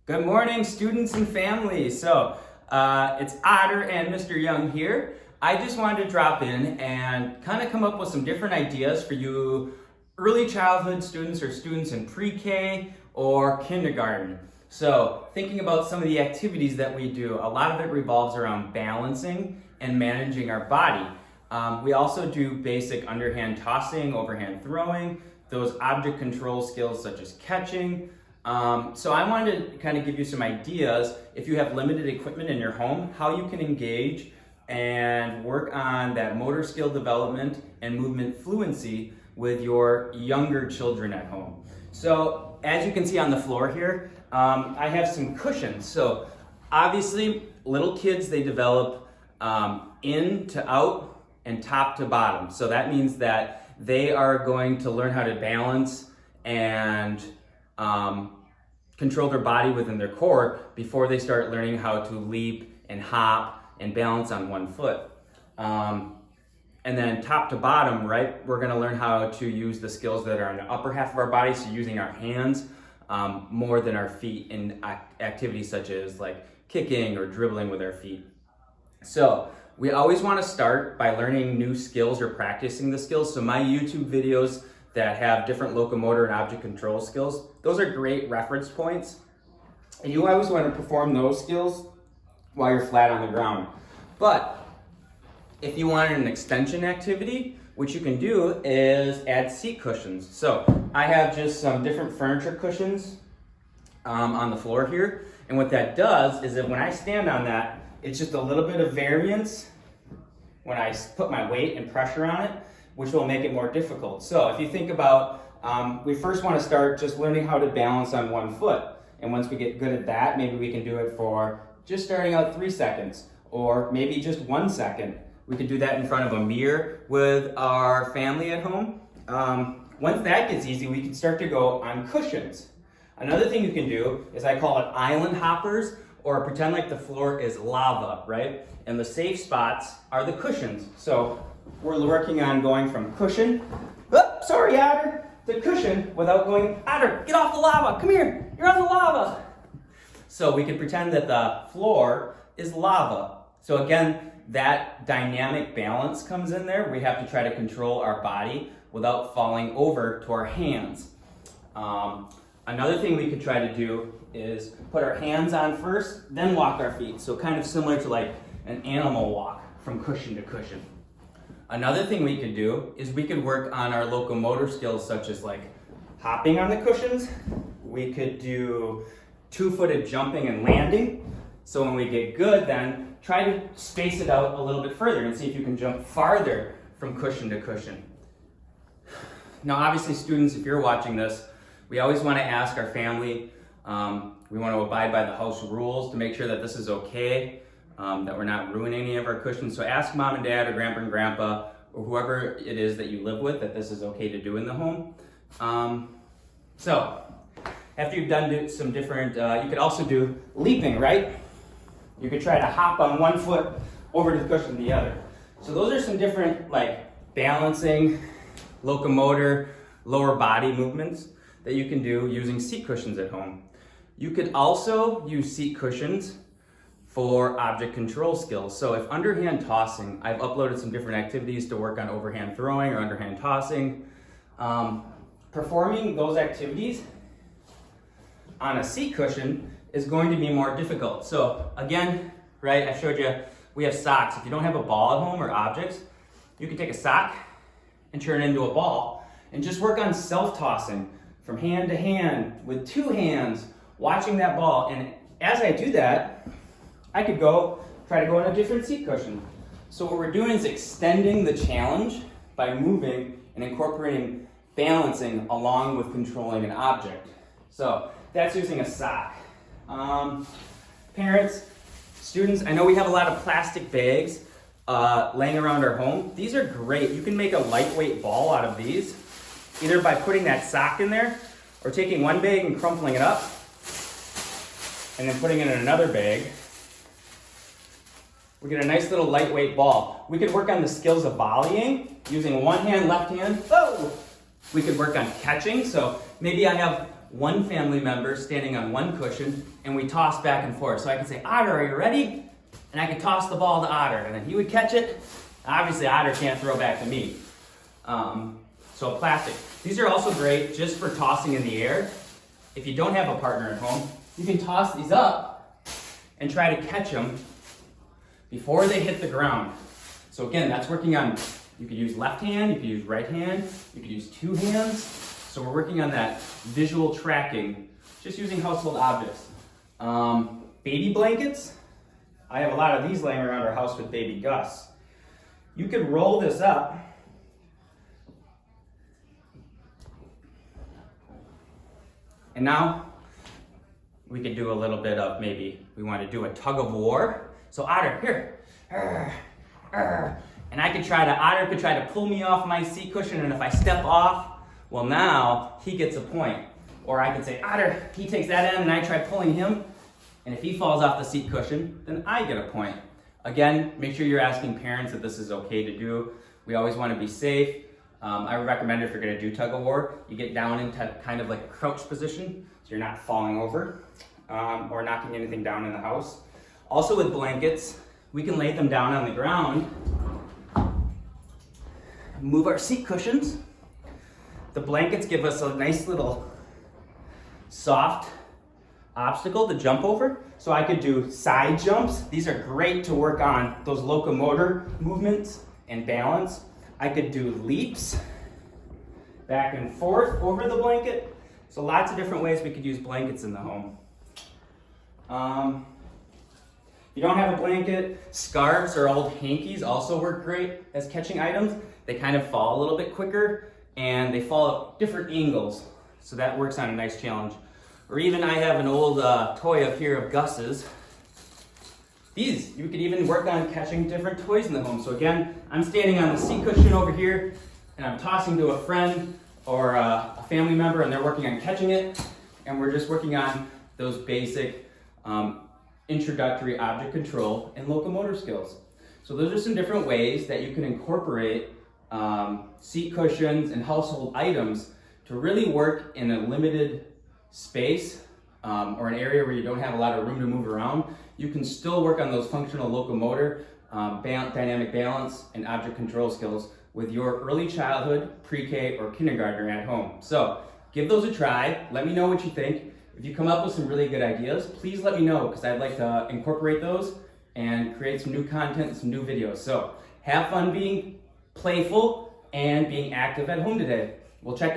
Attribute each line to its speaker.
Speaker 1: Good morning, students and family. It's Otter and Mr. Young here. I just wanted to drop in and kind of come up with some different ideas for you early childhood students or students in pre-K or kindergarten. So thinking about some of the activities that we do, a lot of it revolves around balancing and managing our body. We also do basic underhand tossing, overhand throwing, those object control skills such as catching. So I wanted to kind of give you some ideas, if you have limited equipment in your home, how you can engage and work on that motor skill development and movement fluency with your younger children at home. So as you can see on the floor here, I have some cushions. So obviously little kids, they develop in to out and top to bottom. So that means that they are going to learn how to balance and control their body within their core before they start learning how to leap and hop and balance on one foot. And then top to bottom, right, we're gonna learn how to use the skills that are in the upper half of our body, so using our hands more than our feet in activities such as like kicking or dribbling with our feet. So we always wanna start by learning new skills or practicing the skills. So my YouTube videos that have different locomotor and object control skills, those are great reference points. And you always want to perform those skills while you're flat on the ground. But if you wanted an extension activity, what you can do is add seat cushions. So I have just some different furniture cushions on the floor here. And what that does is that when I stand on that, it's just a little bit of variance when I put my weight and pressure on it, which will make it more difficult. So if you think about, we first want to start just learning how to balance on one foot. And once we get good at that, maybe we can do it for just starting out 3 seconds, or maybe just 1 second. We could do that in front of a mirror with our family at home. Once that gets easy, we can start to go on cushions. Another thing you can do is, I call it island hoppers, or pretend like the floor is lava, right? And the safe spots are the cushions. So we're working on going from cushion, sorry Otter, to cushion without going, Otter, get off the lava, come here, you're on the lava. So we can pretend that the floor is lava. So again, that dynamic balance comes in there. We have to try to control our body without falling over to our hands. Another thing we could try to do is put our hands on first, then walk our feet. So kind of similar to like an animal walk from cushion to cushion. Another thing we could do is we could work on our locomotor skills, such as like hopping on the cushions. We could do two-footed jumping and landing. So when we get good, then try to space it out a little bit further and see if you can jump farther from cushion to cushion. Now, obviously, students, if you're watching this, we always want to ask our family, we want to abide by the house rules to make sure that this is okay. That we're not ruining any of our cushions. So ask mom and dad or grandpa and grandpa or whoever it is that you live with that this is okay to do in the home. So after you've done some different, you could also do leaping, right? You could try to hop on one foot over to the cushion the other. So those are some different like balancing, locomotor, lower body movements that you can do using seat cushions at home. You could also use seat cushions for object control skills. So if underhand tossing, I've uploaded some different activities to work on overhand throwing or underhand tossing. Performing those activities on a seat cushion is going to be more difficult. So again, right, I showed you, we have socks. If you don't have a ball at home or objects, you can take a sock and turn it into a ball and just work on self-tossing from hand to hand with 2 hands, watching that ball. And as I do that, I could try to go on a different seat cushion. So what we're doing is extending the challenge by moving and incorporating balancing along with controlling an object. So that's using a sock. Parents, students, I know we have a lot of plastic bags laying around our home. These are great. You can make a lightweight ball out of these, either by putting that sock in there or taking one bag and crumpling it up and then putting it in another bag. We get a nice little lightweight ball. We could work on the skills of volleying using one hand, left hand. Oh! We could work on catching. So maybe I have one family member standing on one cushion, and we toss back and forth. So I can say, Otter, are you ready? And I could toss the ball to Otter, and then he would catch it. Obviously, Otter can't throw back to me. So plastic. These are also great just for tossing in the air. If you don't have a partner at home, you can toss these up and try to catch them before they hit the ground. So again, that's working on, you could use left hand, you could use right hand, you could use two hands. So we're working on that visual tracking, just using household objects. Baby blankets. I have a lot of these laying around our house with baby Gus. You could roll this up and now we could do a little bit of, maybe we want to do a tug of war. So Otter, here. And Otter could try to pull me off my seat cushion, and if I step off, well now he gets a point. Or I could say, Otter, he takes that end and I try pulling him, and if he falls off the seat cushion, then I get a point. Again, make sure you're asking parents that this is okay to do. We always want to be safe. I would recommend if you're going to do tug of war, you get down into kind of like a crouch position so you're not falling over or knocking anything down in the house. Also with blankets, we can lay them down on the ground, move our seat cushions. The blankets give us a nice little soft obstacle to jump over. So I could do side jumps. These are great to work on those locomotor movements and balance. I could do leaps back and forth over the blanket. So lots of different ways we could use blankets in the home. If you don't have a blanket, scarves or old hankies also work great as catching items. They kind of fall a little bit quicker and they fall at different angles. So that works on a nice challenge. Or even I have an old toy up here of Gus's. These, you could even work on catching different toys in the home. So again, I'm standing on the seat cushion over here and I'm tossing to a friend or a family member and they're working on catching it. And we're just working on those basic introductory object control and locomotor skills. So those are some different ways that you can incorporate seat cushions and household items to really work in a limited space or an area where you don't have a lot of room to move around. You can still work on those functional locomotor, dynamic balance, and object control skills with your early childhood, pre-K, or kindergartner at home. So give those a try. Let me know what you think. If you come up with some really good ideas, please let me know because I'd like to incorporate those and create some new content, some new videos. So have fun being playful and being active at home today. We'll check